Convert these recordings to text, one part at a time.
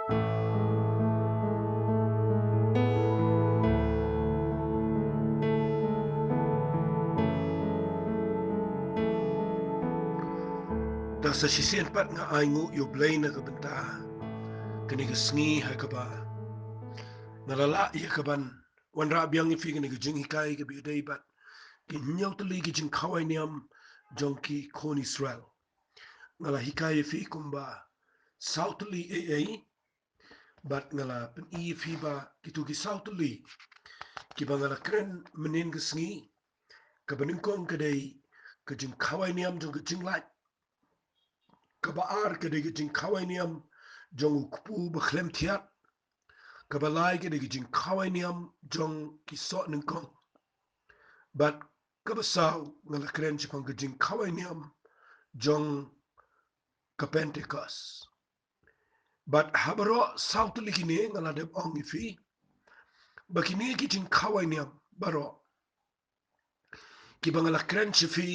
Da sa sisien pat nga aingu yo blay na kabenta kani ka sngi ha ka ba nalala ya ka ban wan ra biang ifi kani ka jing hikai ka bi dai bat ki nyau tali ki jing kawai niam jong ki kon Israel ngala hikai ifi kumba sautali ai bat ngala pen ifi ba kitu ki sautali ki ba ngala kren menin ka sngi ka banin kong ka dai ka jing kawai niam jong ka jing lai kabaar ke de jing kawai niam jong ukpu bekhlem thiat kabalai ke de jing kawai niam jong ki so ning kong bat kabasau ngala kren chipang ke jing kawai niam jong ka Pentecost bat habaro south likine ngala de ong ifi bakini ki jing kawai niam baro ki bangala kren chifi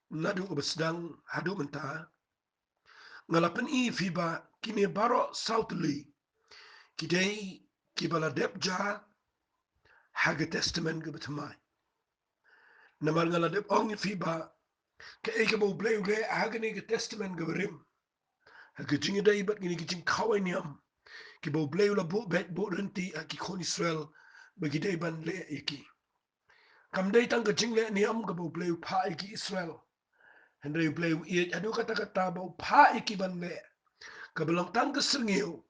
nadu obasdang hadu menta ngalapan i fiba kini baro southly kidei kibala depja haga testament ke betmai namar ngala dep ong fiba ke eke bo bleu le haga ni ke testament ke berim haga jingi dai bat gini kijing kawai niam ki bo bleu la bo bet bo renti aki kon Israel bagi dai ban le iki kam dai tang ke jing le niam ke bo bleu pa iki Israel Henry bleu i adu kata-kata bo pa iki ban le kabelang tang ke sengiu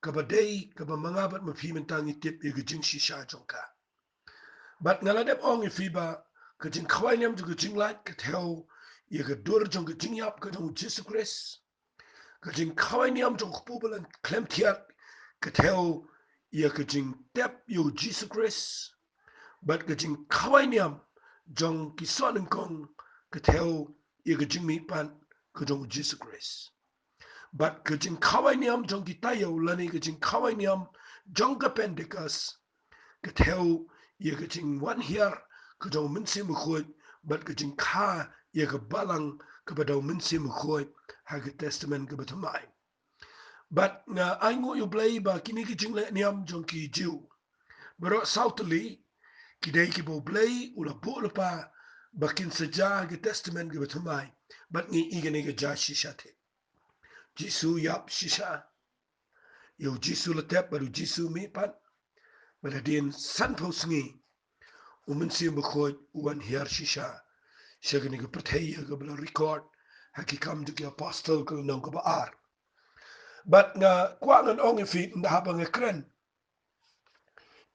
kabadai kabamangabat mafi mentang itip i gejing shisha jongka bat ngaladep ong ifiba kejing khawai niam ju gejing lat ketheu i gedur jong gejing yap ke jong Jesus Christ kejing khawai niam jong kpubelan klem thiat ketheu i kejing tep yo Jesus Christ bat kejing khawai niam jong kison kong ketheu i gejing mi pan ke jong Jesus Christ but kejing kawai niam jong kitayo lani kejing kawai niam jong ka Pentecost ketheu ye kejing wan hier kejong mensi mukhoy but kejing kha ye ke balang kepada mensi mukhoy ha ke testament ke betamai but nga aingo you play ba kini kejing le niam jong ki jiu bero southly kidai ki bo play ula bo lepa bakin seja ke testament ke betamai but ngi igene ke jashi shate Jisu yap shisha yo Jisu letep baru Jisu mi pat baladin san po sngi umen si mkhoj uan hiar shisha shagani ke perthei ke bla record haki kam de apostle ke nong ke baar but nga kwa ngan ong fit nda haba nga kren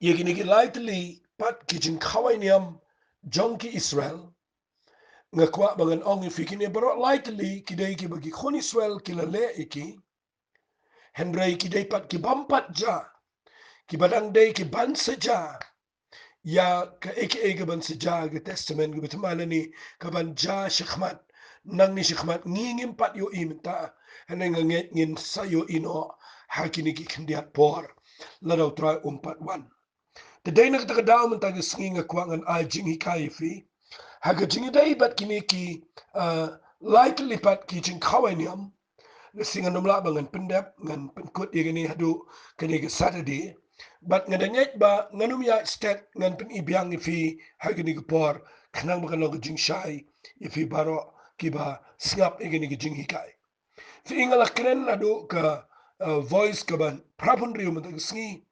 yegini ke lightly pat kijin khawai niam jong ki Israel nga kwa bangan ong fi kini baro lightly kidai ki bagi khon Israel kilale iki Henry ki day pat ki bampat ja ki badang day ki ban saja ya ka eke ban saja ke testament ke betamana ni ka ban ja shikhmat nang ni shikhmat ngingim pat yo imta haneng nget ngin sayo ino hakini ki khndiat por la daw try umpat wan the day nak ta daw man ta nginga kwangan a jingi kai fi haga jingi day bat kini ki likely pat ki jing khawaniam singa nomla bangan pendap ngan penkut igini hadu kani ke Saturday but ngadanyet ba nganum ya stat ngan pen ibiang ifi hagini ke por khnang bakan log jing shai ifi baro kiba singap igini ke jing hikai fi ingala kren hadu ka voice ka ban prapun riu man sngi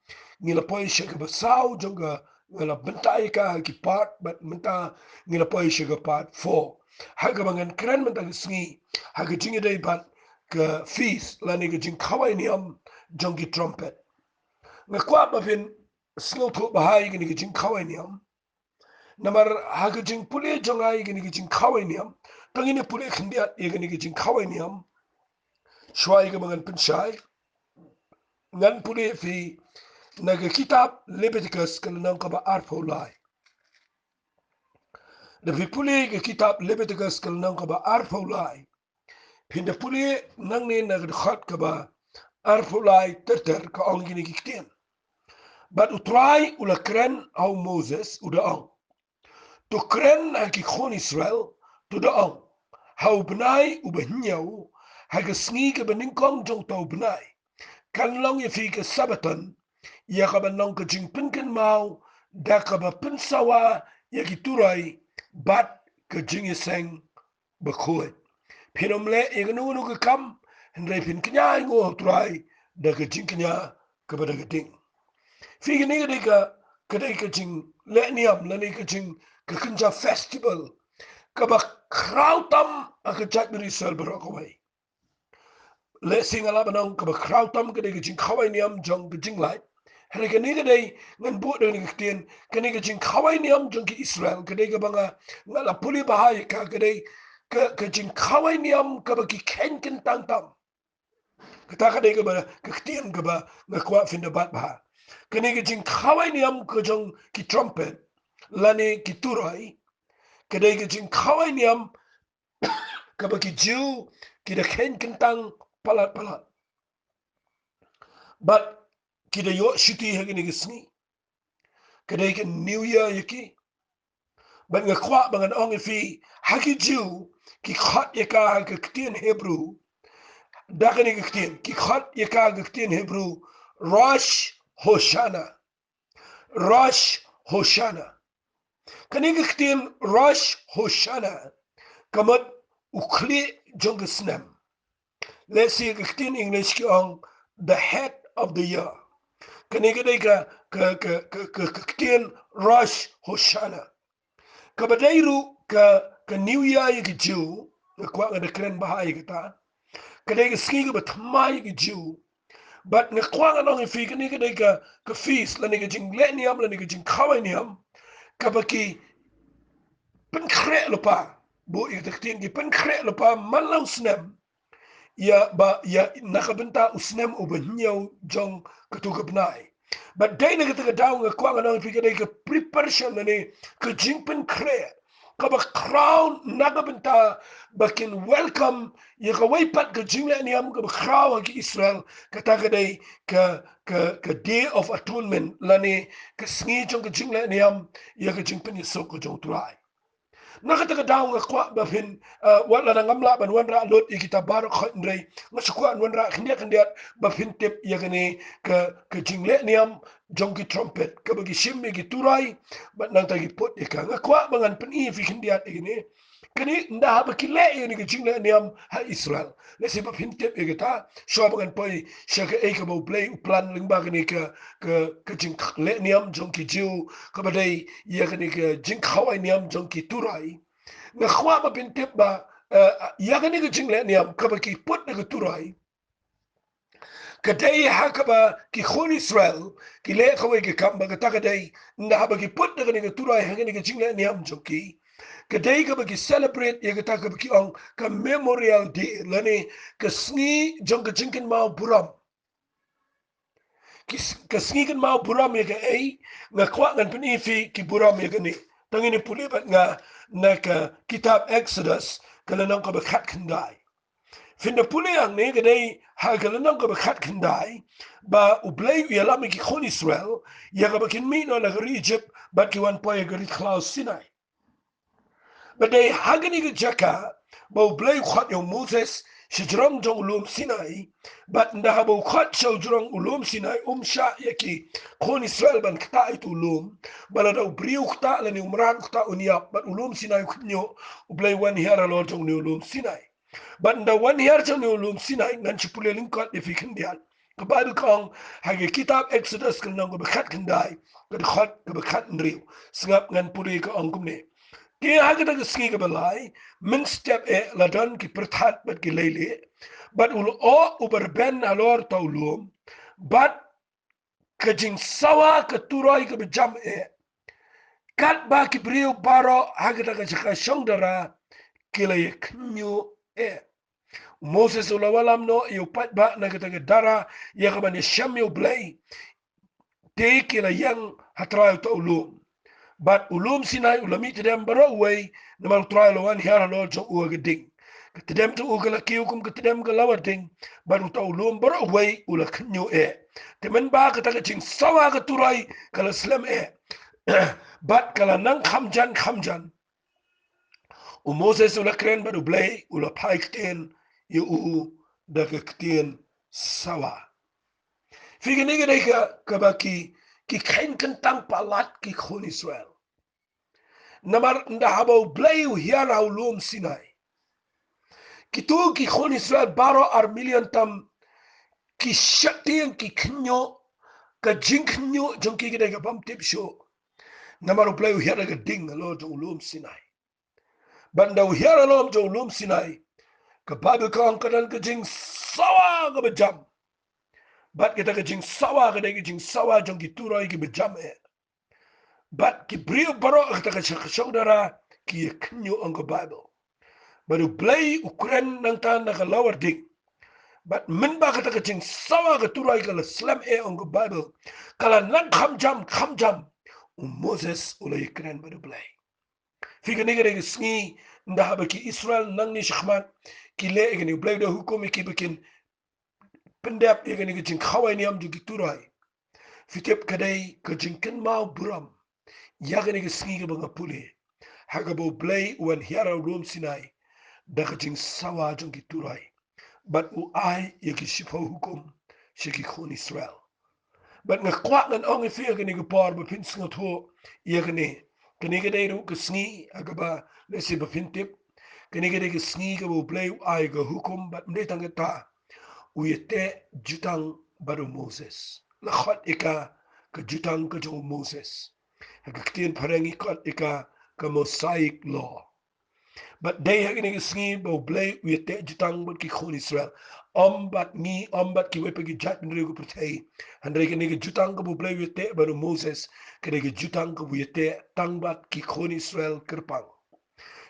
ngila poi shaka ba sau jonga ngala bentai ka ki part but menta ngila poi shaka part 4 haga bangan kren man sngi haga jingi dai ban ke feast lani ke jing kawai niam jongi trumpet nga kwa ba fin snow to bahai ke jing kawai niam namar haga jing pule jongai ke jing kawai niam tangine pule khndiat ke jing kawai niam shwai ke mangan penshai ngan pule fi naga kitab Leviticus kan nang ka ba arfolai da fi pule ke kitab Leviticus kan nang ka ba arfolai pinda pule nang ne naga khat ka ba arfolai terter ka ong gini kiktian but utrai ula kren au Moses uda ong to kren ki khon Israel to da ong hau benai uba nyau haga sngi ke bening kong jong tau benai kan long ye fi ke sabaton ya ka ban long ke jing pin ken mau da ka ba pin sawa ya ki turai bat ke jing ye seng ba khoi pinom le ye nu nu ke kam ndre pin knya ngo turai da ke jing knya ka ba da ke ding fi ni ke ka jing le niam le ni ke jing ke kinja festival ka ba krautam a ke chat bri sel bro ko wai le singala banong ka ba krautam ke de ke jing khawai niam jong ke jing lai hari ke ni ke dei ngan bu de ni ke tien ke ni ke jing khawai niam jong ke Israel ke dei ke banga ngala puli bahai ka ke dei ke jing khawai niam ka ba ki ken ken tang tam kata ka dei ke ba ke tien ke ba ngakwa fin de bat ba ke ni ke jing khawai niam ke jong ki trumpet lani ki turai ke dei ke jing khawai niam ka ba ki jiu ki de ken ken tang palat palat but ki de yo shiti he ni ke sni ke dei ke new year yaki but ngakwa bangan ong fi haki jiu ki khat ye ka ke tien hebrew da ke ni ke tien ki khat ye ka ke tien hebrew rosh hoshana rosh hoshana kani ke tien rosh hoshana kamat ukli jong snem let's see ke tien english ki ong the head of the year kani ke dei ka tien rosh hoshana kabadairu ka new year ye ke jiu kwa ga de kren bahai ke ta kadai ga ski ga batmai ga jiu but ne kwa ga no fi ni ga ka feast la ni ga jing le ni am la ni ga jing khawai ni am ka ba ki pen kre lo pa bo i de tin ki pen kre lo pa malau snem ya nakabenta usnem o banyaw jong katugabnai but dai na ga daw nga kwa ga no fi ga preparation ni ka jing pen kre kaba crown nagabenta bakin welcome ya ka waipat ka jingla ni am ka crown ki Israel kata ka dai ka day of atonement lani ka sngi jong ka jingla ni am ya ka jingpen ya so ko jong try nakata ka daw nga kwa ba pin wala na ngamla ban wanra lot ikita bar khandrei ngasukwa wanra khnya ba pin tip ya gani ka jingla ni am jong ki trumpet ka bagi shimmi ki turai but nang tagi pot ika nga kwa bangan peni fi khindiat igini kani nda ha bakile ni ki jingla ni am ha Israel le se ba pintep igita so bangan poi shaka e ka bo play plan ling ba gani ka jing le ni am jong ki jiu ka badai ya gani ka jing khawai ni am jong ki turai nga kwa ba pintep ba ya gani ka jingla ni am ka ba ki pot na ka turai kadai hakaba ki khon Israel ki le khawe ki kam ba ta kadai nda ba ki put daga ni turai ha ni jingla ni am joki kadai ka ba ki celebrate ye ta ka ki on ka memorial day lani ka sngi jong ka jingkin ma buram ka sngi kan ma buram ye ka ai nga kwa ngan pini fi ki buram ye ka ni tangini puli ba nga na ka kitab Exodus kala nang ka ba khat khandai Finda puli ang ni kadai hagalan ng kabakat kanday ba ublay yalam ki khon Israel ya kabakin mi no nagari Egypt but ki wan po ya gari Klaus Sinai. But they hagani ka jaka ba ublay khat yung Moses si jurang jong ulum Sinai but ndaha ba khat siya jurang ulum Sinai sya yaki khon Israel ban kta itu ulum bala daw briu kta lani umran kta uniyak but ulum Sinai kunyo ublay wan hiara lor jong ni ulum Sinai. Banda wan year cha no lum sinai ngan chipule ling kot de fikin dial ka bible kong hage kitab exodus kan nang bekhat kendai ka khot ka bekhat ndriu singap ngan puri ka ongkum ne ke hage da ski ka balai min step e ladan ki perthat bat ki leile bat ul o uber ben alor taulum bat ka jing sawa ka turai ka bejam e kat ba ki brio baro hage da ka shongdara kile knyu e Moses ulawalam no iupat ba na kataga dara ya kaban yasham yu blay te kila yang hatrayo ta ulum but ulum sinai ulami tidem baro way na mal trayo lawan hiara lo jo uga ding katidem tu uga la kiukum katidem ga lawar ding but uta ulum baro way ula kanyo e temen ba kataga ching sawa ka turai kala slam e but kala nang khamjan Moses ula kren ba blay ula paik ten yu da ka ktien sawa Figini gede ka ba ki kain kentang palat ki khon Israel. Namar nda habau bleu hiara ulum Sinai. Kitu ki khon Israel baro million tam ki shatian ki knyo ka jinknyo jong ki gede ka bam tip show. Namar bleu hiara ka ding lo jong ulum Sinai. Banda hiara lo jong ulum Sinai. Ka Bible ka kadan ka jing sawa ka bejam. Bat kita ka jing sawa ka degi jing sawa jong ki turai ki bejam Bat ki brio baro kita ka saudara ki knyo ang ka Bible. Baru play Ukraine nang ta na ka lower dig. But min ba kata ka jing sawa ka turai ka slam ang ka Bible. Kala nang kham jam. Moses ulay Ukraine baru play. Fika ni ka sngi nda haba ki Israel nang ni shkhman ki le igani play da hukum ki bikin pendap igani ka jing khawai ni am jugi turai. Fitep kadai ka jing ken mau buram. Yagani ka sngi ka banga puli. Hagabo play wan hiara room Sinai. Daga jing sawa jong ki turai. But ai yaki shipo hukum shiki khon Israel. But nga kwak ngan ong ifia kani ka par ba pin sngot ho yakani kani ka dai ru ka sngi agaba lesi ba pin tip kani ka dai ka sngi ka bo play ai ka hukum but mde tang ta uyete jutang baru Moses la khot ika ka jutang ka jong Moses ka ktien parengi khot ika ka Mosaic law. But they are going to sing about play with the jutang but ki khon Israel. Bat ki wepe ki jat bin rego pertai. And they can jutang ka play with the but Moses ka they jutang ka with the tang bat ki khon Israel kerpang.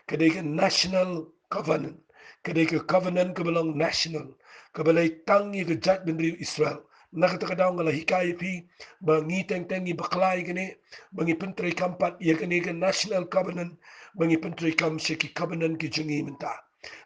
Ka they national covenant. Ka they covenant ka belong national. Ka balay tang ye ka jat bin rego Israel. Nakataka ngala hikaya pi bangi teng baklay gani bangi pentray kampat ye kani ka national covenant bangi pentray kam shiki covenant ki jungi menta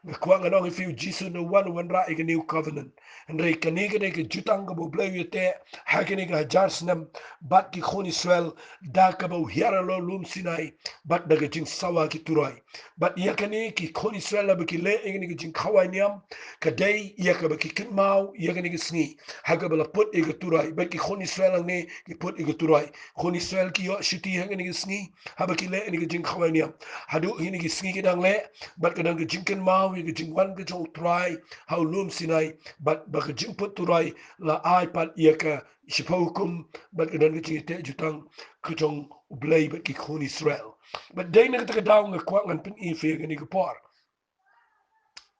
ngkwang anong if you jisu no one ra ka new covenant and re kani ka jutang ka bo blay yete ha kani ka jarsnam bat ki khon Israel da ka bo hiara lo lum Sinai bat daga jing sawa ki turai bat ye kani ki khon Israel ba ki le ngani ki jing khawai niam kadai ye ka ba ki kitmau ye kani ki sngi ha ka bala put ega turai ba ki khon Israel ne ki put ega turai khon Israel ki yo shiti ngani ki sngi ha ba ki le ngani ki jing khawai niam hadu hini ki sngi ki dang le bat ka dang ki jing ken mau ye ki jing wan ki jong turai ha lum Sinai bat ba ka jing put turai la ai pat ye ka shipokum bat ka dang ki jing te jutang ki jong blay bat ki khon Israel but dai na ka daw nga kwa ngan pin I fe ngani ki par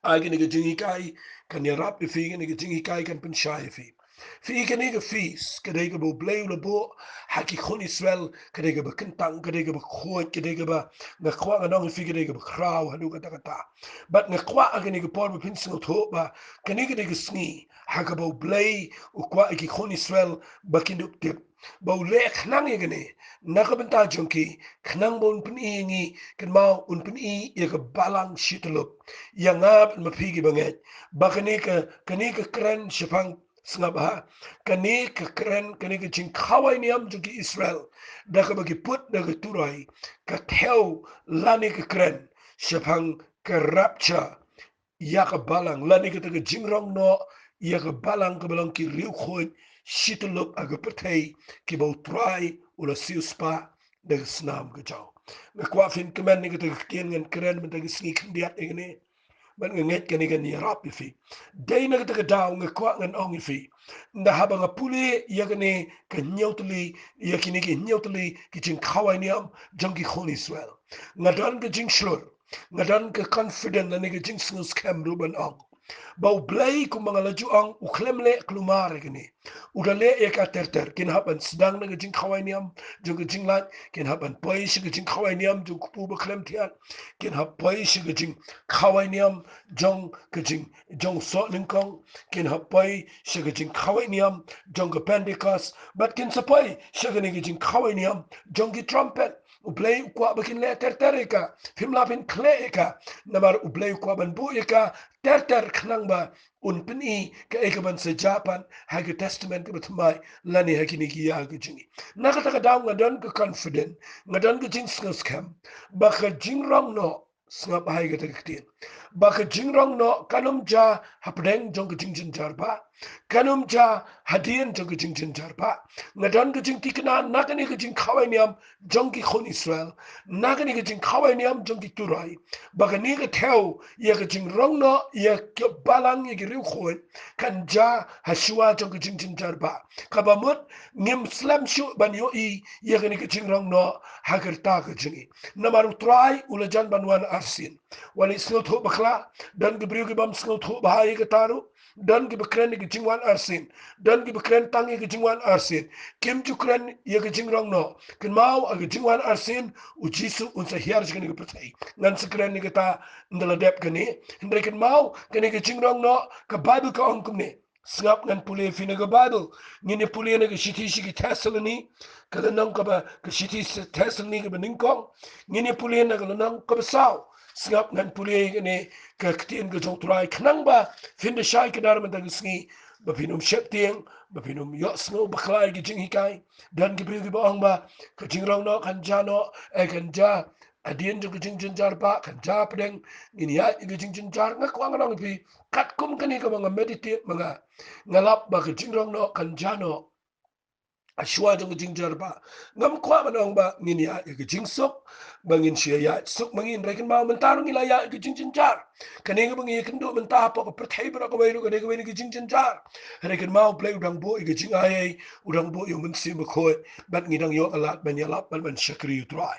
ai gani ga jingi kai kan ya rap fi gani ga jingi kai kan pin shai fi gani ga fees kadai ga bo blay la bo haki khon Israel kadai ga ba kentang kadai ga ba khoi kadai ga ba na kwa ga nong fi kadai ga ba kraw hanu ga ta but na kwa gani ga por pin sing tho ba kani ga ga sngi haka bo blay u kwa ki khon Israel ba kindup tip bau le khnang ye gane na ka benta jonki khnang bon pin ingi kan mau un pin I ye ka balang shitlup yangap ma phigi banget ba kani ka kran shipang snga ba kani ka kran kani ka jing khawai niam jonki Israel da ka ba ki put da ka turai ka theo lani ka kran shipang ka rapture ya ka balang lani ka ta jingrong no ya ka balang ka balang ki riu khoi shitlup aga patay ki bau try ula siuspa da snam ga jaw na kwa fin kemen ni ga kien ngan kren men da sngi khndiat ngene man nget kani ga ni rap fi dai na ga daw nga kwa ngan ong fi nda haba nga puli ya ga ne ka nyotli ya kini ki nyotli ki jing khawai niam jongi khon Israel nga dan ga jing shlur nga dan ka confident na ni ga jing snus kam ruban ong bau blay kung mga laju ang uklemle klumare gini udale eka terter kin haban sedang na gajing khawai niam jung gajing lat kin haban poi shi gajing khawai niam jung kupu ba klem tian kin hab poi shi gajing khawai niam jong gajing jong so lingkong kin hab poi shi gajing khawai niam jong ga Pentecost but kin sa poi shi gajing khawai niam jong gi trumpet ublay kwa bakin le terter eka fimlapin kle eka namar ublay kwa ban bu eka ter khnang ba un pini ka ekaban sa Japan ha ga testament ka batmai lani ha kini ki ya ga jingi na ka daw nga don ka confident nga don ka jing sngas kam ba ka jing rong no snga ba ha ga ta ktin ba ka jingrong no kanum ja hapdeng jong ka jingjin jar ba kanum ja hadien jong ka jingjin jar ba ngadan ka jing tikna nakani ka jing khawai niam jong ki khon Israel nakani ka jing khawai niam jong ki turai ba ka ni ka theo ye ka jingrong no ye ka balang ye ki riu khoi kan ja hashua jong ka jingjin jar ba ka ba mut ngim slam shu ban yo I ye ka ni ka jingrong no hagar ta ka jingi namaru trai ulajan banwan arsin wali snot ho bakla dan gibriu gi bam snot ho bahai ga taru dan gi bekren gi jingwan arsin dan gi bekren tangi gi jingwan arsin kim jukren ye gi jingrong no kin mau ag jingwan arsin u jisu un sa hiar gi gi pertai nan sekren gi ta ndala dep gani ndre kin mau gani gi jingrong no ka bible ka ongkum ne sngap ngan pule fina ga bible ngine pule na ga shiti shi gi tasalani kala nang ka ba ka shiti tasalani ga beningkong ngine pule na ga nang ka ba sao sngap ngan pule ne ka ktien ga jong trai knang ba fin de shai kadar man dag sngi ba pinum shep tieng ba pinum yo sngo ba khlai gi jing hikai dan gi bri gi ba ong ba ka jing rong no kan ja no e kan ja adien ju gi jing jin jar ba kan ja pedeng ngini ya gi jing jin jar ngak wang rong pi kat kum kani ka mga meditate mga ngalap ba ka jing rong no kan ja no ashwa jong jing jar ba ngam kwa manong ba ngini ya gi jing sok bangin siya ya sok mangin rekin mau mentarung ila ya gi jing jin jar kanega bangi kendo menta po ko perthai bra ko bayro kanega weni gi jing jin jar rekin mau play udang bo gi jing ai udang bo yo mun sim ko bat ngi dang yo alat ban ya lap ban shakri utrai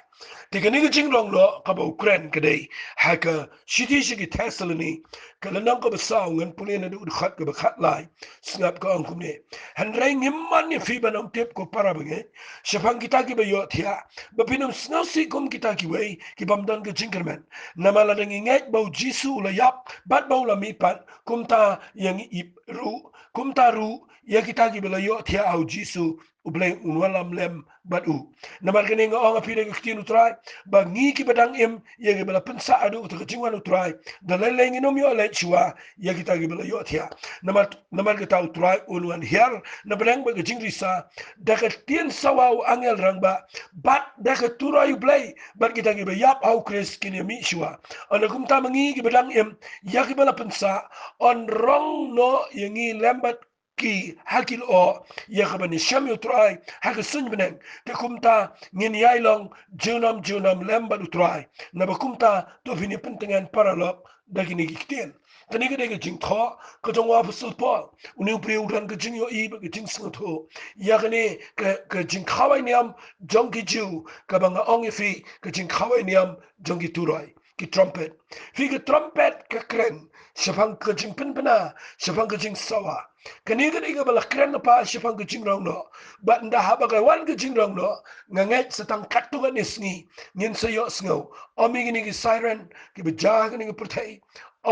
te kanega jing long no ka ba ukraine kadai haka shiti shigi tasalani kala nang ko basaw ngan pulina du khat ko khat lai snap ko angkum ne han rai ngimman ni fi banam tep ko para bange shafang kita ki ba yo thia ba pinam snow si kum kita ki wei ki bam dan ke jinkerman namala dang ngek bau jisu la yap bat bau la mi pat kumta yang ip ru kumta ru ya kita ki ba yo thia au jisu ublay unwalam lem badu namal kene nga onga pide ke kinu try ba ngi ki badang im ye ge bala pensa adu to jingwan utrai da lele ngi nom yo le chwa ye kita ge bala yo thia namal ke tau try unwan hier na badang ba ge jingri sa da ka tien sawa angel rangba bat da ka turai play bat kita ge ba yap au kres kini mi chwa ana kum ta mangi ge badang im ye ge bala pensa on rong no ye ngi lembat ki hakil o ya kabani sham utrai haka sun beneng te kumta ngin yailong junam lamba utrai na bakumta to fini pentengan paralog dagini giktien tani ga dega jing tho ko jong wa fusul po uni pri uran ga jing yo I ba ga jing sng tho ya gane ka jing khawai niam jong ki ju ka banga ong fi ka jing khawai niam jong ki turai ki trumpet fi ka trumpet ka kren shapang ka jing penpena shapang ka jing sawa kaniga niga bala kren na pa shapang ka jing rong no ba nda haba ka wan ka jing rong no nganget satang katuga nisni ngin sayo sngo omi gini ki siren ki baja gini ki pertai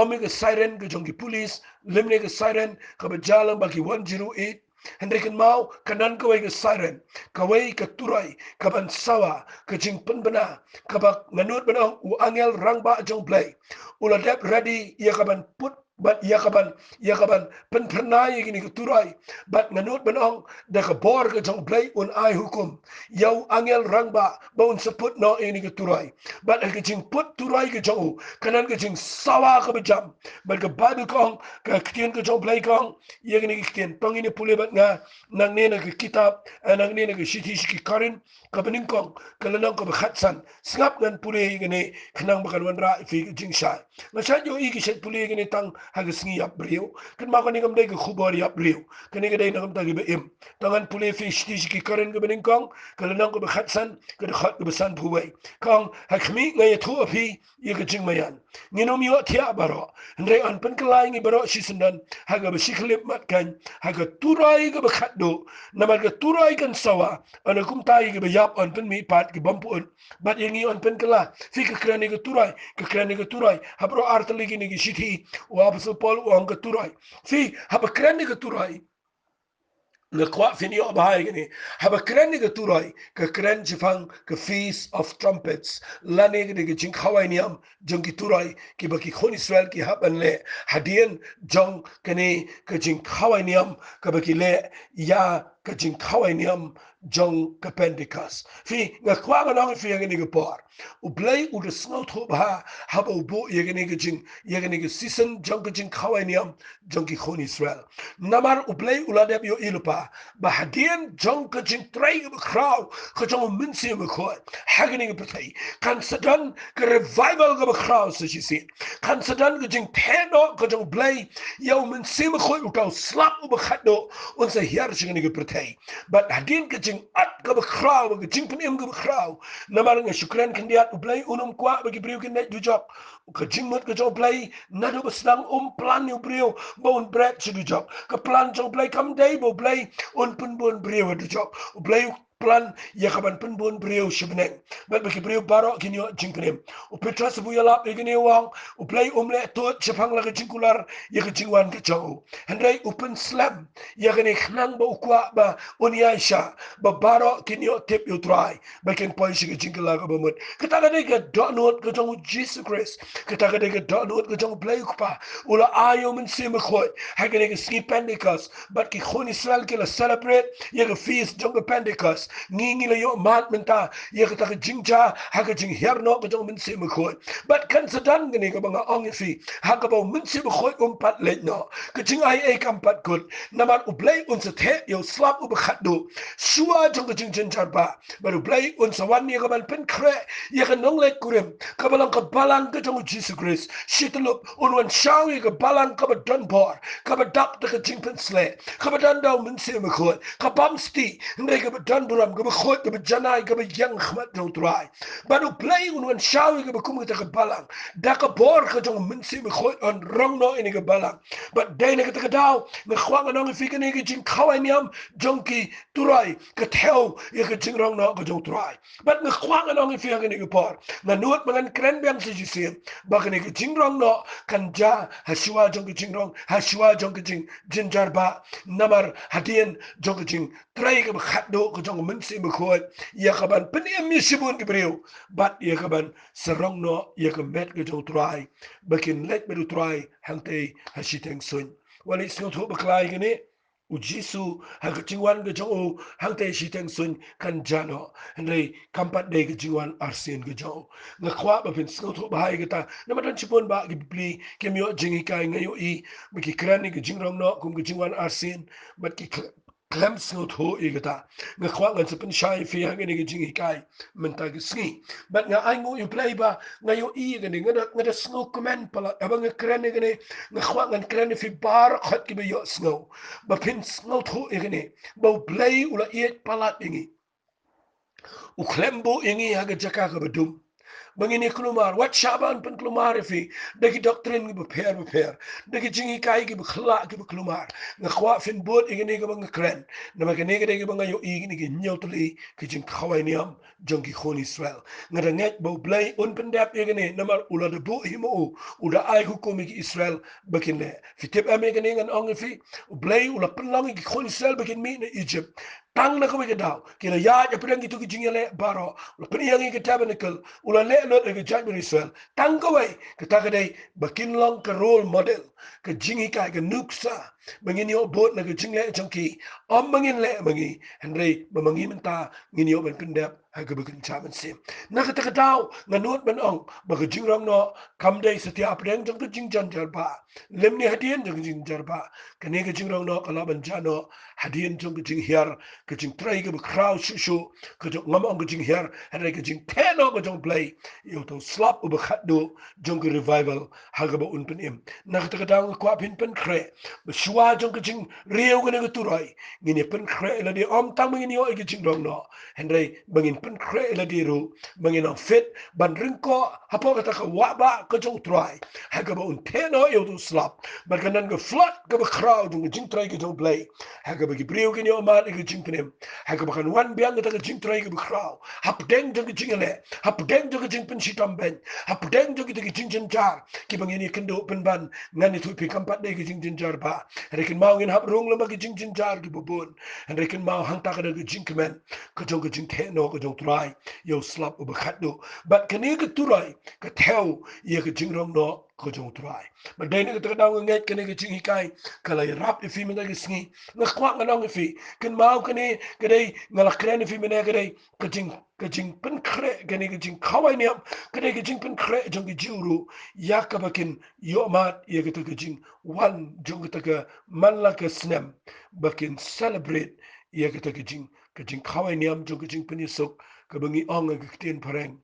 omi ka siren ka jong ki police limne ka siren ka bajalang ba ki 108 Hendriken mau kanan kawai ka siren kawai ka turai ka bansawa ka jing penbena ka bak nganut benong u angel rang ba jong play ula dep ready ia ka ban put bat ia kaban penpernai gini ka turai bat nganut benong da ka bor ka jong play un ai hukum yau angel rang ba baun seput no ini ka turai bat ka jing put turai ka jong kanan ka jing sawa ka bejam bat ka bible kong ka kitien ka jong play kong ia gini kitien tong ini pule bat nga nang nena ka kitab nang nena ka shiti shiki karin ka beningkong ka lanang ka bakhatsan sngap ngan pule gini kanang bakan wanra fi ka jing shai masan yo iki shet pule gini tang hagas ngi yap brio kan ma ko ningam dai ko khubor yap brio kan ngi dai nangam tagi be im tangan pule fi shti shiki karin ga bening kong kala nang ko be khatsan ka de khat be san phuwei kong ha khmi ngai thu api ye ka jing mayan nginom yo thia baro ndre an pen klai ngi baro shisundan ha ga be shiklip mat kan ha ga turai ga be khat do namal ga turai kan sawa ana kum tai ga be yap an pen mi pat ga bampu bat yengi an pen kala fi ka krani ga turai ha bro artali gi ni shiti wa so Paul wang ka turai fi haba kreni ka turai na kwa fini o bahai gini haba kreni ka turai ka kren chifang ka feast of trumpets lani gini ka jing khawai niam jong ki turai ki baki khon Israel ki haban le hadien jong kani ka jing khawai niam ka baki le ya ka jing khawai niam jong ka Pentecost fi nga kwa nga nong fi nga ni por u blai u de snow tho ba ha ba bo ye ga ni ga jing ye ga ni ga season jong ka jing khawai niam jong ki khon Israel namar u blai u la de yo ilupa ba hadien jong ka jing trai ga kraw ka jong min se me kho ha ga ni ga patai kan sadan ka revival ga kraw so she see kan sadan ga jing teno ka jong blai yo min se me kho u ka slap u ba khatdo unser Herr jing ni ga patai but hadien ka jing at ga kraw ga jing pun em ga kraw namar nga shukran kan dia u blai unum kwa ba ki briu kin du jok ka jing mot ka jong blai na do beslang plan you briu bon bread du jok ka plan jong blai kam dai bo blai un pun bon briu du jok u blai plan ya kaban pun bon briu shibneng bat ba ki briu baro kin yo jing pnem u petras bu ya lap igini wang u blai umle to chapang la ka jing kular ya ka jing wan ka chau handai open slam ya ka ni khnang ba ukwa ba unia sha ba baro kin yo tip you try ba ken point shi ka jing la ka ba mut kita ka dai ka donut ka jong Jesus Christ kita ka dai ka donut ka jong blai ukpa ula ayo min sim khoi ha ka ni ka ski Pentecost but ki khon Israel ke la celebrate ya ka feast jong ka Pentecost ngingi la yo mat menta ya ka ta ka jingja ha ka jing herno ka jong min sim khoi but kan sadan gani ka banga ong fi ha ka ba min sim khoi pat le no ka jing ai kam pat kut namar u blai un sa the yo slap u ba khatdu suwa jong ka jing jar ba but u blai un sa wan ni ka ban pen kre ya ka nong le kurem ka balang ka balang ka jong Jesus Christ shitlup un wan shawi ka balang ka ba don bor ka ba dak ka jing pen sle ka ba dan daw min sim khoi ka bam sti ndai ka ba dan buram ka ba khoi ka ba janai ka ba yang khmat jong trai but u blai un wan shawi ka ba kum ka balang da ka bor ka jong min sim khoi on rong no ini ka balang but dai ne ka daw na khwang no fi ka ne ka jing khawai niam jong ki turai ka theo ya ka jing rong no ka jong trai but na khwang no fi ka ne ka por na nuot mangan kren bang si sim ba ka ne ka jing rong no kan ja ha shiwa jong ka jing rong ha shiwa jong ka jing jinjar ba namar hadien jong ka jing trai ka khat do ka jong min sim khoi ya ka ban pen em mi sibun ka breu but ya ka ban sarong no ya ka met ka jong trai bakin let bedu try hangte hashiteng sun wali sno tho baklai gane u jisu ha ka jingwan ga jong hangte shiteng sun kan jano andre kampat de ga jingwan arsen ga jong nga khwa ba pin sno tho bahai ga ta namadan chipon ba gi pli kemyo jingi kai ngayo i baki krani ga jingrong no kum ga jingwan arsen but ki Clemson no tho igata nga khwa nga chapin shai fi hang ni jing hikai menta gi ski but nga ai ngo you play ba nga yo i ga ni nga da snow comment pala abang nga kren ni nga khwa nga kren fi bar khat ki be yo snow ba pin snow tho igani ba play ula i pala ingi u klembo ingi ha ga jaka ga badum bangini klumar wat shaban pen klumar fi dagi doctrine gi beper dagi jingi kai gi khla gi klumar nga khwa fin bot igini ga bang kren na ma gani ga bang yo igini gi nyotli gi jing khawai niam jong gi khon Israel nga da net bo blay un pen dap igini na mar ula de bo himo uda ai hu komi gi Israel bakin le fi tip amegani ngan ong fi blay ula pen lang gi khon Israel bakin mi na Egypt tang na ko ga daw kila ya ya pedang gitu gi jingele baro ula pen yang gi tabernacle ula le lot of judgment Israel tangkawai katakadai bakin long ka role model ka jingi ka nuksa mangin yo bot na ka jingle chongki om mangin le mangi andre mamangi menta ngin yo ban pendap ha ka bakin chaman sim na ka takadaw nganot ban ong ba ka jingrong no kamdai setia apdeng jong ka jingjan jarba lemni hadien jong jing jarba kane ka jingrong no kalaban jano hadien jong ka jing hiar ka jing trai ka kraw shushu ka jong ngam ong ka jing hiar hadai ka jing teno ka jong play yo to slap uba khatdo jong revival hagaba un pen im nak ta dang kwa pin pen kre ba shwa jong jing riu gane turai ngini pen kre la di om tang ngini yo igi jing dong no hendrai bangin pen kre la di ru bangin on fit ban ringko hapo ka ta ka wa ba ka jong try hagaba un teno yo to slap ba kanan ga flat ka ba crowd jing try ka jong play hagaba gi riu gane yo ma igi jing pen hagaba kan wan biang ka jing try ka ba crowd hap deng jong jing le hap deng jong jing pen shitam ben hap deng jong ki jing jar ki bang ini kendo pen ban ngani tu pi kampat de ki jing jar ba rekin mau ngin hap rong lama ki jing jar ki bobon rekin mau hang ta ka de jing kemen ka jong jing the no ka jong try yo slap u ba khat do but kani ka turai ka theo ye ka jing rong no ko jong try but dai ne ta daw ngai kene ke ching hikai kala rap ifi me dai sngi na kwa ngalong ifi ken mau kene kedai ngala kren ifi me ne kedai kajing pen kre kene kajing kawai ne kene kajing pen kre jong ki juru yakabakin yo mat ye ke kajing wan jong ta ka manla ka snem bakin celebrate ye ke kajing kawai ne jong kajing pen yesok ka bangi ong ke ten pareng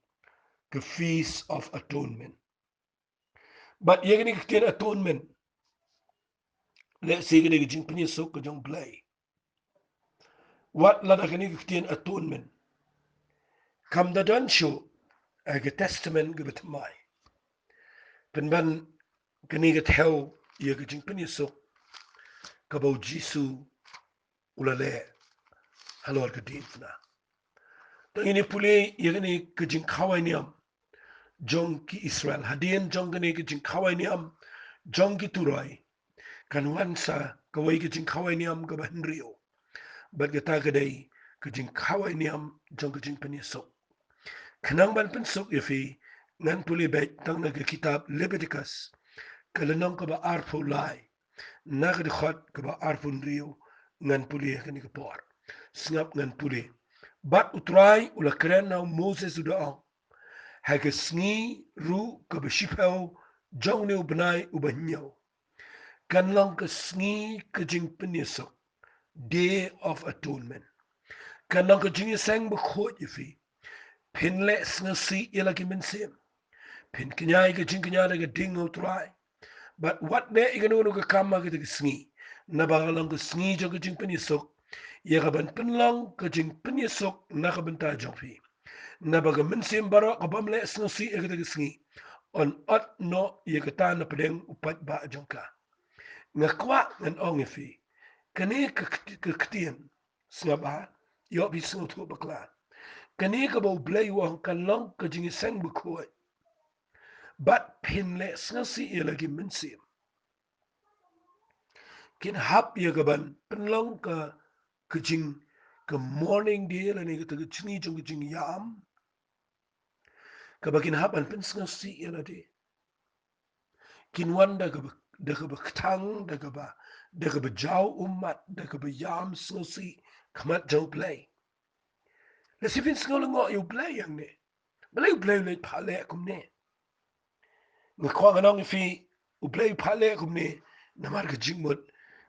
the feast of atonement. But you're going to get atonement. Let's say you're going to get so don't play. What la da going to get atonement? Come the done show. I get testament give it my. Pen ban going to get hell. You're going to so kabo Jisu ulale. Hello ka din na. Tangini puli you're going to get kawai niam. Jong ki Israel. Hadien jong going to get kawai niam. Jong ki turai. Kan wansa kawai ke jing kawai niam ka Henrio but gata kadai ke jing kawai niam jong ke jing penisok kanang ban pensok ifi ngan puli bet tang na ke kitab Leviticus kalanong ka ba arfo lai na ka khot ka ba arfo Henrio ngan puli ke ni ke por snap ngan puli bat utrai ula kren na Moses uda ha ke sngi ru ka ba shipel jong ne ubnai ubanyo kan lang ka sngi ka jing penisok Day of Atonement. Kan lang ka jing sang bakot yifi. Pin le snga si ila ki min sim. Pin kanyay ka jing kanyay ka ding try. But what ne igano ka kama ka sngi. Nabagalang ka sngi jang ka jing penisok. Yakaban pinlang ka jing penisok nakabanta jang fi. Nabaga min sim baro kabam le snga si ila ka sngi. On ot no yakata na pedeng upat ba jang ka. Ngakwa ngan ong yifi. Kani ka ktien snaba yo bi snot ko bakla kani ka bo blay won kan long ka jingi sang bu ko bat pin le snasi ila gi minsim kin hap ye gaban pin long ka jing ka morning deal ani ka chini jong jing yam ka bakin hap an pin snasi ila de kin wanda ka da ka ba ktang da ka ba jaw ummat da ka ba yam snasi kamat jong play na si Vince ngolo ngo yung play yang ne. Balay yung play ulit pale akum ne. Nga kwa nga nang ifi play pale akum ne na mar ka jingmot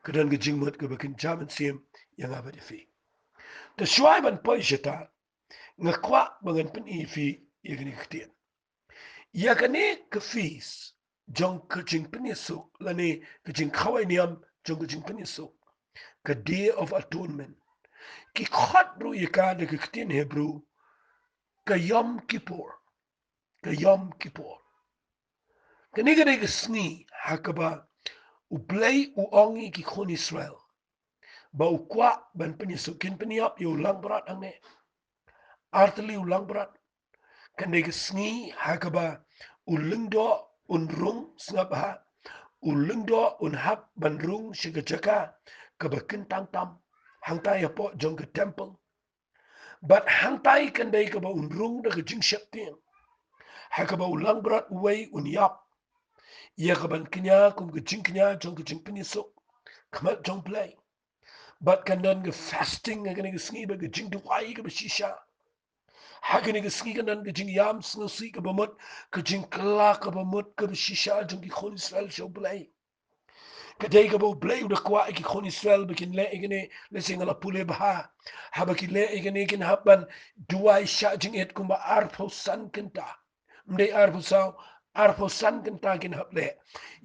kadan ka jingmot ka bakin jaman siyem yang abad ifi. Ta shuay ban po isyata nga kwa bangan pan ifi yung nikitian. Yakane ka fees jong ka jing panisok lani ka jing kaway niyam jong ka jing panisok ka Day of Atonement. Ki khot bro yaka da ka kitin Hebrew ka Yom Kippur. Ka Yom Kippur. Kaniga na sngi hakaba ublay uongi ki kon Israel. Ba ukwa ban penyusukin penyap yu lang berat ang ne. Artali ulang berat. Kaniga sngi hakaba ulungdo unrung snabha. Ulungdo unhap ban rung shigajaka kaba kentang tam. Hangtay po jong ka temple. But hangtay kanday kaba unrung da ka jing shepting. Hakaba ulang berat uway unyap. Yakaban kanya kum kajing kanya jong kajing penisok kamat jong play. But kandan ga fasting ga kani ga sngi ba kajing duwai ga shisha. Hakani ga sngi kandan kajing yam sngi ka bamut kajing kala ka bamut ka shisha jong ki khon Israel show play. Kadai ka bo play udah kwa ki khon Israel bikin le igane le singala pule baha. Habaki le igane kin haban duwai sha jing et kumba arpo san kenta. Mde arpo sao arpo san kenta kin haple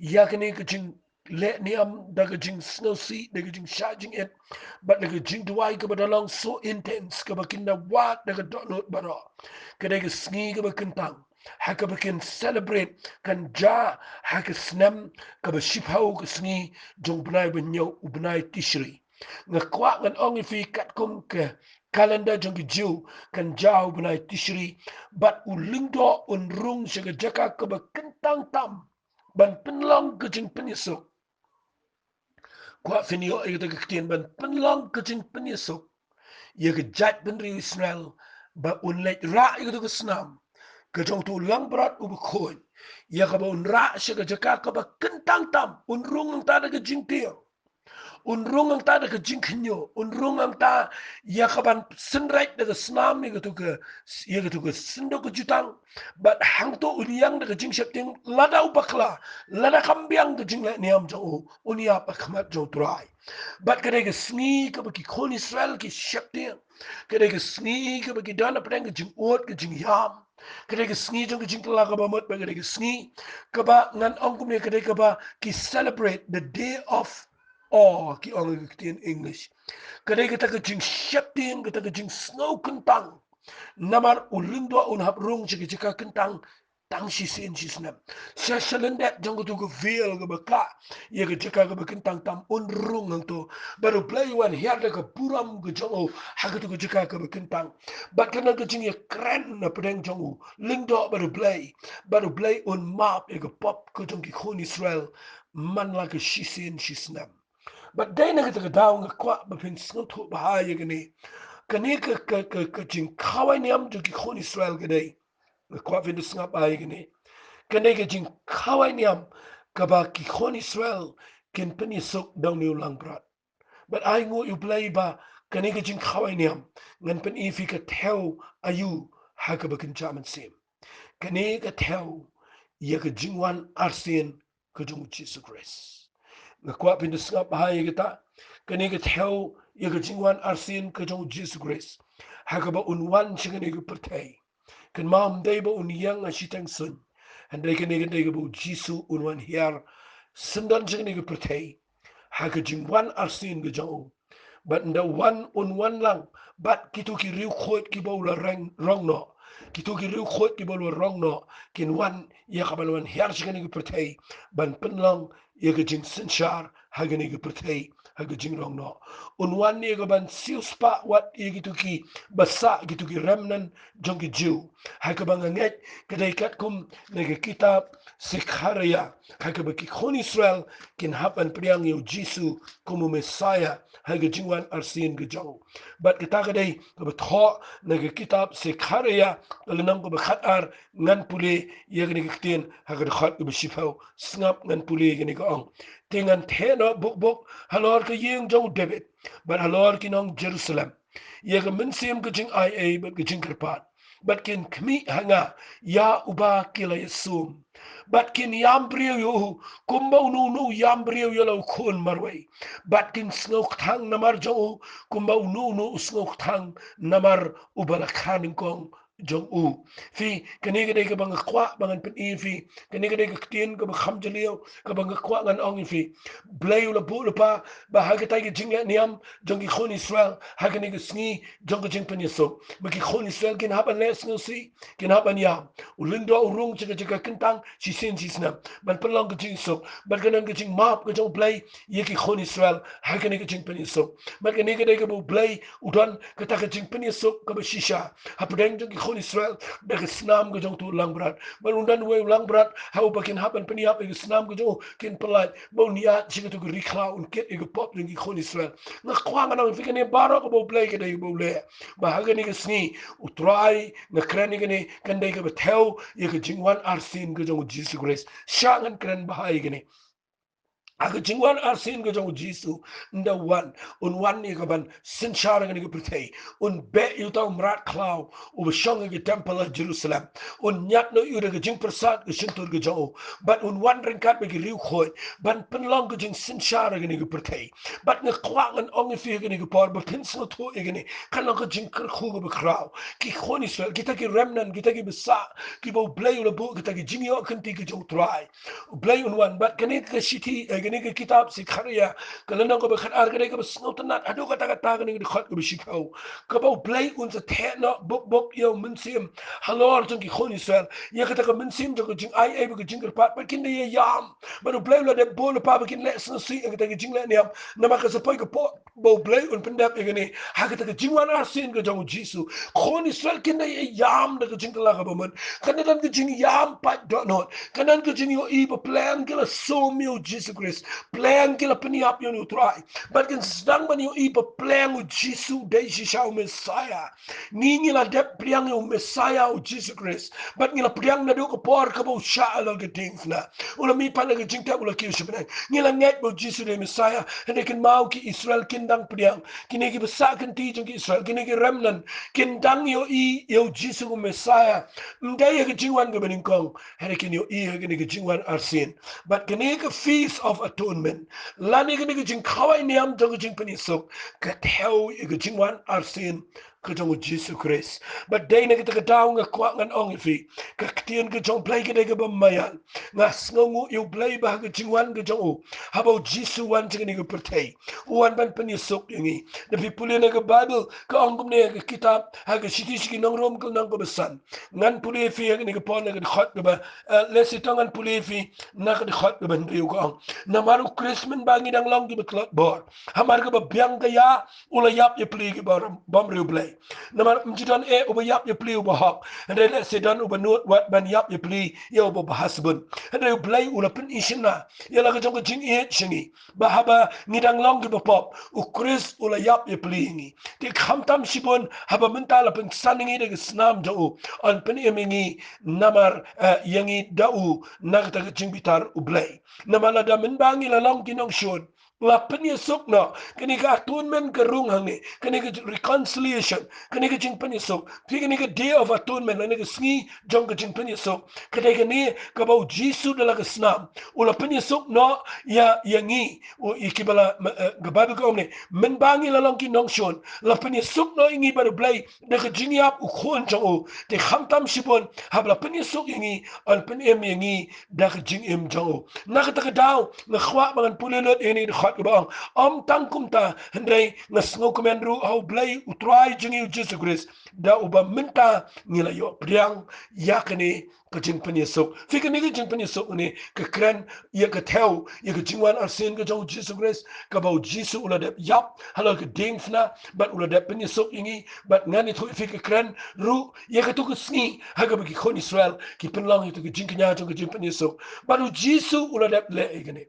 yakni kajing le niam da kajing snow sea da kajing shajing it but da kajing duwai ka badalong so intense ka bakin na wat da ka donut baro kada ka sngi ka bakintang haka bakin celebrate kan ja haka snam ka ba shiphaw ka sngi jong bnai banyo ubnai tishri nga kwa ngan ong fi kat kum ka calendar jong ki jiu kan jauh benai tishri bat ulingdo unrung siga jaka ka ba kentang tam ban penlong ka jing penisok kwa finio ay ta kitien ban penlong ka jing penisok ye ka jat ben ri Israel ba unlet ra ay ta snam ke jong tu lang berat u bekoi ya ka ba un ra se ka jaka ka ba kentang tam un rung ta da ke jing tiang unrung ang ta da ke jing khnyo unrung ang ta ya ka ban senrait da ke snam ya ke tu ke sindo ke jutang but hang to uniang da ke jing septing lada upakla lada kambiang ke jing la niam jo unia pa khmat jo trai but ke ke sngi ke ki khon Israel ki septing ke ke sngi ke ki dana preng ke jing ot ke jing yam kedai ke sngi jong ke jing tela ka ba mot ba kedai ke sngi ka ba ngan ong kum ne kedai ka ba ki celebrate the day of ki ong in English kadai kita ke jing shapting kita ke jing snow kentang namar ulindo un hap rung chike chika kentang tang si sen si snap sa salendet jong tu ke feel ke baka ye ke chika ke kentang tam un rung ang to baru play one here de ke puram ke jong ha ke tu ke chika ke kentang bat kana ke jing ye kren na pedeng jong lindo baru play un map ye ke pop ke jong ki khon Israel man la ke si sen si snap but dai na kita daw nga kwa ba pin snut ho ba ya gani kani ka jing kawai niam ju ki khon Israel gani nga kwa pin snap ba ya gani kani ka jing kawai niam ka ba ki khon Israel kin pin sok daw ni ulang brat but ai ngo you play ba kani ka jing kawai niam ngan pin ifi ka tel ayu ha ka ba kin chaman sim kani ka tel ya ka jing wan arsen ka jung Jesus Christ nga kwa pin snap ba ya kita kani ka theo ya ka jingwan arsin ka jong Jesus Grace ha ka ba unwan chingani ka pertai kan mam dai ba un yang a shitang sun and dai kani ka dai ka ba Jesus unwan hiar sendan chingani ka pertai ha ka jingwan arsin ka jong but nda one on one lang but kitu ki riu khot ki ba la rong no kitu ki riu khot ki ba la rong no kin wan ya ka ba wan hiar chingani ka pertai ban pen lang ya ka jing senchar ha ka ni ka pertai haga jingrong no unwan ni ga ban siuspa wat gitu ki basa gitu ki remnan jong ki jiu haga bang nget kadai kat kum nega kitab Sekharia haga ba ki khon Israel kin hapan priang yu Jisu kumu Messiah haga jingwan arsin ga jong bat kita kadai ga ba tho nega kitab Sekharia lanang ga ba khatar ngan pule ye ga ni kitien haga khat ga ba shifau snap ngan pule ga ni ga ong tingan thena buk halor ke yeng jong David but halor ki nong Jerusalem ye ga min sim ke jing ia but ke jing kerpat but kin kmi hanga ya uba kila yesum but kin yam brio yo kumba unu yam brio yo lo khon marway but kin snok thang namar jo kumba unu snok thang namar ubala khanin kong jong u fi kani ga dai bang kwa bang pen e fi kani ga dai ga tien ga kham jalio ga bang kwa ngan ong fi blay ula bu pa ba ha ga tai ga jing niam jong ki khon Israel ha ga ni ga sngi jong ga jing pen yeso ba ki khon Israel kin haban les no si kin haban ya ulindo urung chiga chiga kentang si sin si snam ban pelong ga jing so ban ga nang ga jing map ga jong blay ye ki khon Israel ha ga ni ga jing pen yeso ban ga ni ga dai ga bu blay udon ga ta ga jing pen yeso ga ba shisha ha pedeng jong ki khon Israel da ga snam ga jong tu lang brat ban undan we lang brat ha ba kin haban pen yap ga snam ga jong kin pelat bo niat chiga tu ga rikla un ket ga pop jong ki khon Israel na kwa nga nang fi ga ni baro ga bu blay ga dai bu le ba ha ga ni ga sngi utrai na krani ga ni kan dai ga ba theo ye ga jingwan arsin ga jong Jesus Grace shangan kran ba ha ga ni aga jingwan arsin ga jong Jisu nda wan ni ga ban sin shara ga ni ga prtei un be yu ta umrat klau u shong ga temple of Jerusalem un nyat no yu ga jing prasad ga shintur ga jong but un wan ring kat ga riu khoi ban pen long ga jing sin shara ga ni ga prtei but ni kwang an ong fi ga ni ga par ba pin so to ga ni kan ga jing kr khu ga ba krau ki khoni Israel kita ki remnan kita ki besa ki bo blay ula bo kita ki jing yo kan ti ga jong try blay un wan but kan ka shiti gani ka kitab Sekharia kalana ko ba khatar gani ka snot nat adu ka ta gani ka khat ka bishikau ka ba play unser tena bok yo minsim halor jung ki khoni Israel ye ka ta ka minsim jung jing ai ai ka jing pat ba kin ye yam ba play la de bol pa ba kin les no si ka ta jing la niam na ma ka sa poi ka po bo play un pendap gani ha ka ta jing wan arsin ka jung Jisu khoni Israel kin ye yam da ka jing la ka ba man kan dan ka jing yam pa do not kan dan ka jing yo i ba plan ka la so mi Jesus Christ Christ plan kila peniap yo ni utrai but kan sedang man yo ipa plan u Jesus dei shisha u Messiah ngila dep priang u Messiah u Jesus Christ but ngila priang na do ko por ka bo sha ala ke dingna ula mi pa na ke jingta ula ki shibna ngila nget bo Jesus de Messiah hene kan mau ki Israel kindang priang kini ki besa kan ti jing ki Israel kini ki remnant kindang yo i yo Jesus u Messiah mdai ke jingwan ke beningkong hene kin yo i ke ni ke jingwan arsin but kini ke feast of atonement lani kini ke jing kawai niam jong jing penisok ke theo ke jingwan arsin ke jong Jesus Christ but day na kita ke daw nga kwa ngan ong fi ke tien ke jong play ke ke bamayan ngas ngongu yo play ba ke jingwan ke jong habo Jesus wan jing ni ke pertei wan ban penisok yangi the people in the Bible ke ongum ne ke kitab ha ke siti siki nong rom ke nang ke besan ngan puli fi ni ke pon ke khot ke ba lesi tangan puli fi na ke khot ke ban riu ko na maru Christmas bangi dang long ki betlot bor hamar ke biang ke ya ula yap ye pli ke bom riu blai na mar mjidan e uba yap ye pli uba hok and then lesi dan uba not wat ban yap ye pli ye uba bahasbun and riu blai ula pen ishina ye la ke jong ke jing e shingi ba haba ngidang long ke pop u Chris ula yap ye pli ngi ti khamtam shibun haba mentala pen saningi de snam do on pen emingi namar yangi dau nagta ke jing bitar u blai namala da men bangi la long kinong shon la penya sok no kini ka atonement ke rung hangi kini ka reconciliation kini ka jing penya sok kini ka day of atonement kini ka sngi jong ka jing penya sok kini ka bau jisu dala ka snam ula penya sok no ya yangi o ikibala gababu ka omne men bangi la long kinong shon la penya sok no ingi baru blai da ka jing yap u khon jong o te khamtam shibon habla penya sok yangi an pen em yangi da ka jing em jong o nakata ka daw na khwa bangan pulilot ini khat bang am tangkum ta hendai ngasngo komendru au blai utrai jingi Jesus Christ da uba minta ngila yo priang yakni ka jing penyesok fikani ka jing penyesok ni ka kran ya ka theo ya ka jingwan arsen ka jong Jesus Christ ka bau Jesus ula de yap halal ka dingfna but ula de penyesok ingi but ngani thu fik kran ru ya ka tu ka sngi ha ka bagi khon Israel ki penlang itu ka jing knya jong ka jing penyesok baru Jesus ula de le igani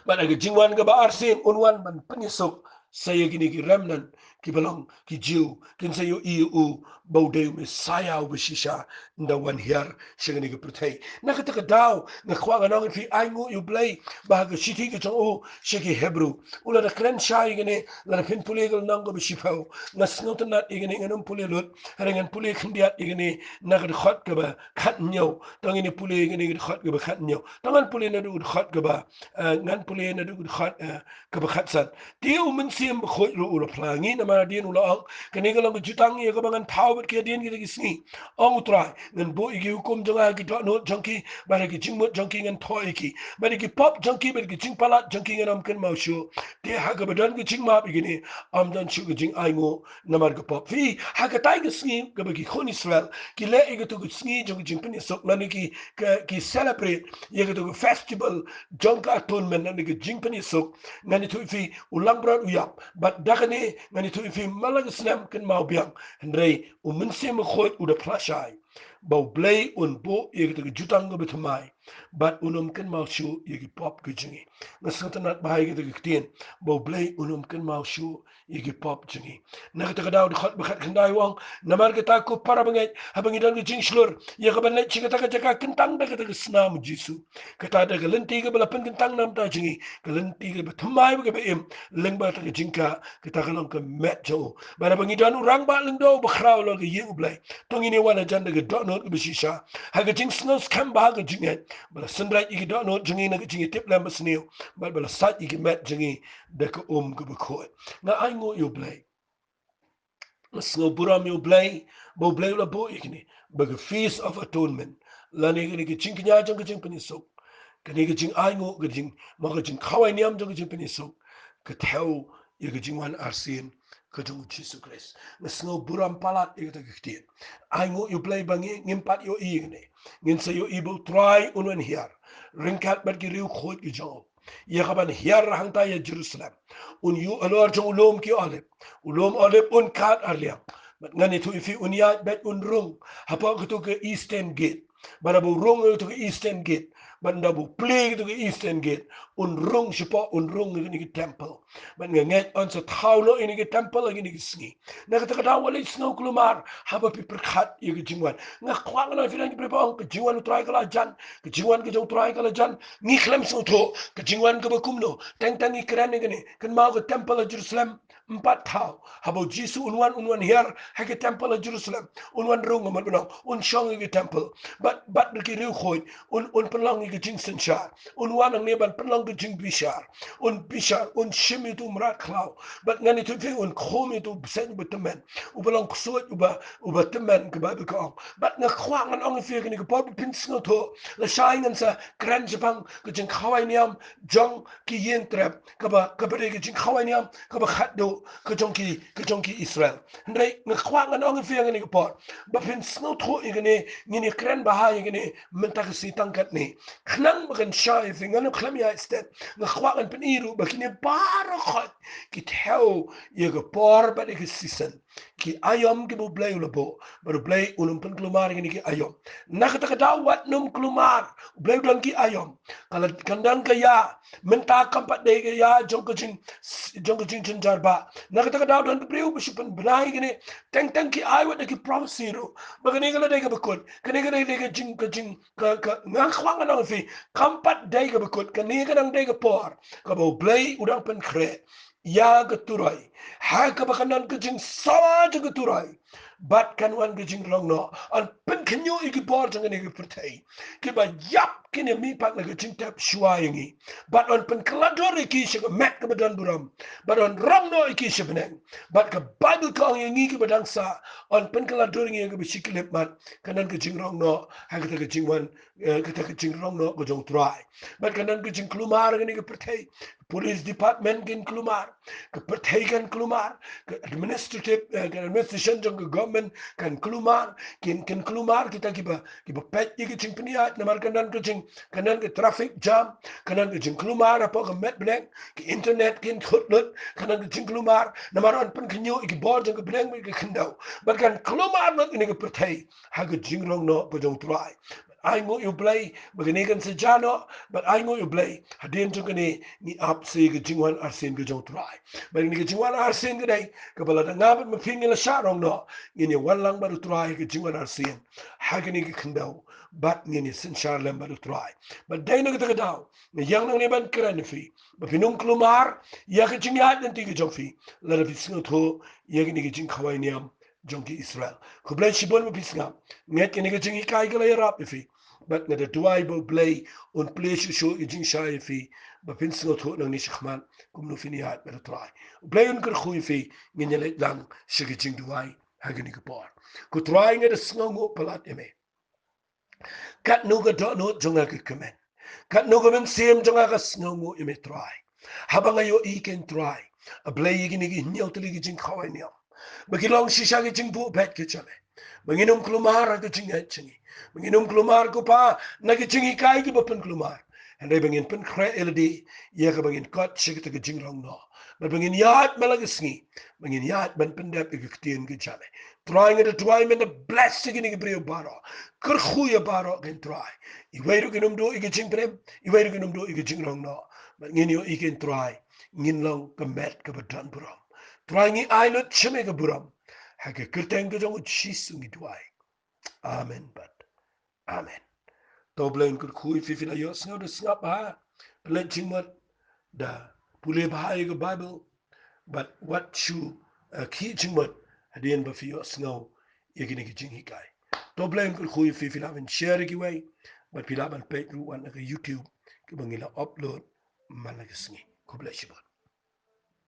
but aga jingwan ga ba arsim unwan ban penyesok saya gini ki remnant ki belong ki jiu kin sayo iu baude Messiah u beshisha nda wan hiar shigani ki protei na ka daw na kwa ga nong fi aingu yu blai ba ga shiti ki chong shiki Hebrew ula da kren shai gini la pin pulegal nang go beshifau na snot na igini nganum pulelut harangan pule khndiat igini na ga khot ga ba khat nyaw tangini pule igini khot ga ba khat nyaw tangan pule na du khot ga ba ngan pule na du khot ga ba khat sat dia umen sim khoi ru ula plangi na ma dien ula ang kani ga lang jutang ye ga bangan thawet ke dien gi sngi ang utrai ngan bo igi hukum janga gi no junkie ba gi jingmut junkie ngan thoi ki ba gi pop junkie ba gi jing palat junkie ngan am kan mau shu dia ha ga badan gi jing ma bi ni am dan shu gi jing ai ngo na mar ga pop fi ha ga tai gi sngi ga ba gi khon Israel ki le igi to gi sngi jong jing pen sok na ni ki celebrate ye ga to festival jongka atonement na ni gi jing pen sok ngani tu fi ulang berat uyap but dakane ngani tu fi malang snam kan mau biang hendrei umense me khot uda flashai bau blai un bo ye ke jutang go betmai but unum kan mau shu ye ki pop ke jingi ngasatana bai ke ke tien bau blai unum kan mau shu ye ki pop jingi na ka daw de khot bekhat khandai wang namar ke ta ko para bangai habangi dan jing shlur ye ka ban chi ka ta ka kentang da ka snam jisu ka ta da lenti ke bala pen kentang nam ta jingi ka lenti ke betmai ke be im leng ba ta ke jingka ka ta kalong ke met jo bara bangi dan urang ba leng do bakraw lo ke ye blai tong ini wana jan da ke do no ke bishisha ha ke jing snos kam ba ke jinget bala sendrai i ke do no jingi na ke jingi tip lam basneu bala sat i ke met jingi da ke ke bekhoy na ai ngo yo blai sngo buram yo blai bo blai la bo ikni ba ke feast of atonement lani ke jing knya jong ke jing penisok kani ke jing ai ngo ke jing ma ke jing khawai niam jong ke jing penisok ke theo ye ke jing wan arsin ke jong Jesus Christ na sngo buram palat ye ke kiti ai ngo yo blai bangi ngimpat yo i ne ngin sa yo ibo try unwen hiar ringkat bat ki riu khot ki jong ye kaban hiar hang ta ye Jerusalem un yu alor jong ulom ki ulom olep un kat arliam ngani tu ifi unia bet un rung hapa ke to ke eastern gate bara bu rung to ke eastern gate banda bu play to Eastern Gate unrung sipa unrung ini temple ban nget on sa thaulo ini temple ini sngi na kata kata wala snow klumar haba pi perkhat ye jingwan nga kwang na filan ki prepang ke jingwan utrai kala jan ke jingwan ke jong utrai kala jan ni khlem so tho ke jingwan ke bakumno tang tang ikran ni kan mau ke temple Jerusalem 4 thau haba jisu unwan here ha ke temple Jerusalem unwan rung ma bana un shong ke temple but ki riu khoi un penlang ke jing senchar unwan ang ne ban penlang ke jing bishar un shimi tu mrat klau but ngani tu fi un khomi tu sen betemen ubalang kusut uba temen ke ba ko but nga khwang an ong fi ke pop pin sno to la shine and sa grand japang ke jing khawai niam jong ki yen trap ke ba ke jing khawai niam ke ba khat do ke jong ki Israel ndai nga khwang an ong fi ke pop ba pin sno to igene ni grand ba ha igene menta ke sitang kat ni khnang ba kan shai fi ngano khlam ya stet nga khwang an pin iru ba kini para khat ki theo ye ke por ba ke sisen ki ayom ki bu blay ulabo baru blay ulum pen klumar gini ki ayom nak kata kata wat num klumar blay ulang ki ayom kalau kandang ke ya menta kampat de ke ya jong ke jing jarba nak kata kata dan blay ubu pen benai gini teng teng ki ay wat ki prophecy ro bagani kalau de ke bekut kene kene de ke jing ke ngang khwang anong fi kampat de ke bekut kene kadang de ke por ka bu blay udang pen kre ya keturai ha ka bakanan kejing sawa je keturai bat kan wan kejing long no an pen kenyo iki bor jang ne pertai ki ba yap kini mi pak na kejing tap shua yangi bat on pen kelador iki se mat ke badan buram bat on rong no iki se beneng bat ka bible kong yangi ki badang sa on pen kelador yangi ke bisikilip mat kanan kejing rong no ha kita kejing wan kita kejing rong no ko jong try bat kanan kejing klumar ngani ke pertai police department kin klumar ke pertai kan klumar ke administration jong ke government kan klumar kin klumar kita kiba pet iki cing peniat namar kanan ke traffic jam kanan ke cing klumar apa ke met blank ke internet kin khutlut kanan ke cing klumar namar on pen kenyo iki bor jong ke blank ke kendau bahkan klumar not ini ke pertai ha ke jing rong no ko jong try I ngo you play begini kan sejano but I ngo you play hadin tu kini ni ap se ke jingwan arsen ke jong try begini ke jingwan arsen ke dai ke bala da ngabat me pingin la sharong no ini walang baru try ke jingwan arsen hagini ke kendau but ni sen charlem baru try but dai no ke dau ni yang nang ne ban kran fi ba pinung klumar ya ke jingat nanti ke jong fi la fi sno tho ya ke jing khawai niam jong ki Israel ko blai shibon mo pisngam nget ke ke jing kai ke la rap fi but na the Bible play on place show jing shay fi ba pin sno tho nang ni shkhman kum no fini hat ba try play on ker khu fi ngin le lang shige jing duai hagani ke por ko try nge de sno mo palat eme kat no ga do no jonga ke kemen kat no ga men sem jonga ga sno mo eme try habanga yo I can try a play yigini gi nyau tli gi jing khawai niam bagilong shisha gi jing bu bet ke chale manginum klumar ke jing chingi manginum klumar ko pa nagi chingi kai ki bapen klumar andai bangin pen kre eldi ya ka bangin kot shik te jing rong no ba bangin yat malagisngi bangin yat ban pendap ke ktien ke chale trying it to try men the blessing ni brio baro kur khuya baro gen try I weiru ginum do I jing prem I weiru ginum do I jing rong no but ngin yo I can try ngin long ka met ka badan buram try ngi ai lot chime ka buram ha ke kurteng ke jong chisu ngi twai amen but amen to blen kur khui fi fi na yo sno de snap ha blen chingmat da pule ba ai ga bible but what you ki chingmat hadien ba fi yo sno ye gini ki jing hikai to blen kur khui fi fi la ben share ki wai but fi la ban pe ru wan ka youtube ki bangila upload malagasngi ko bless you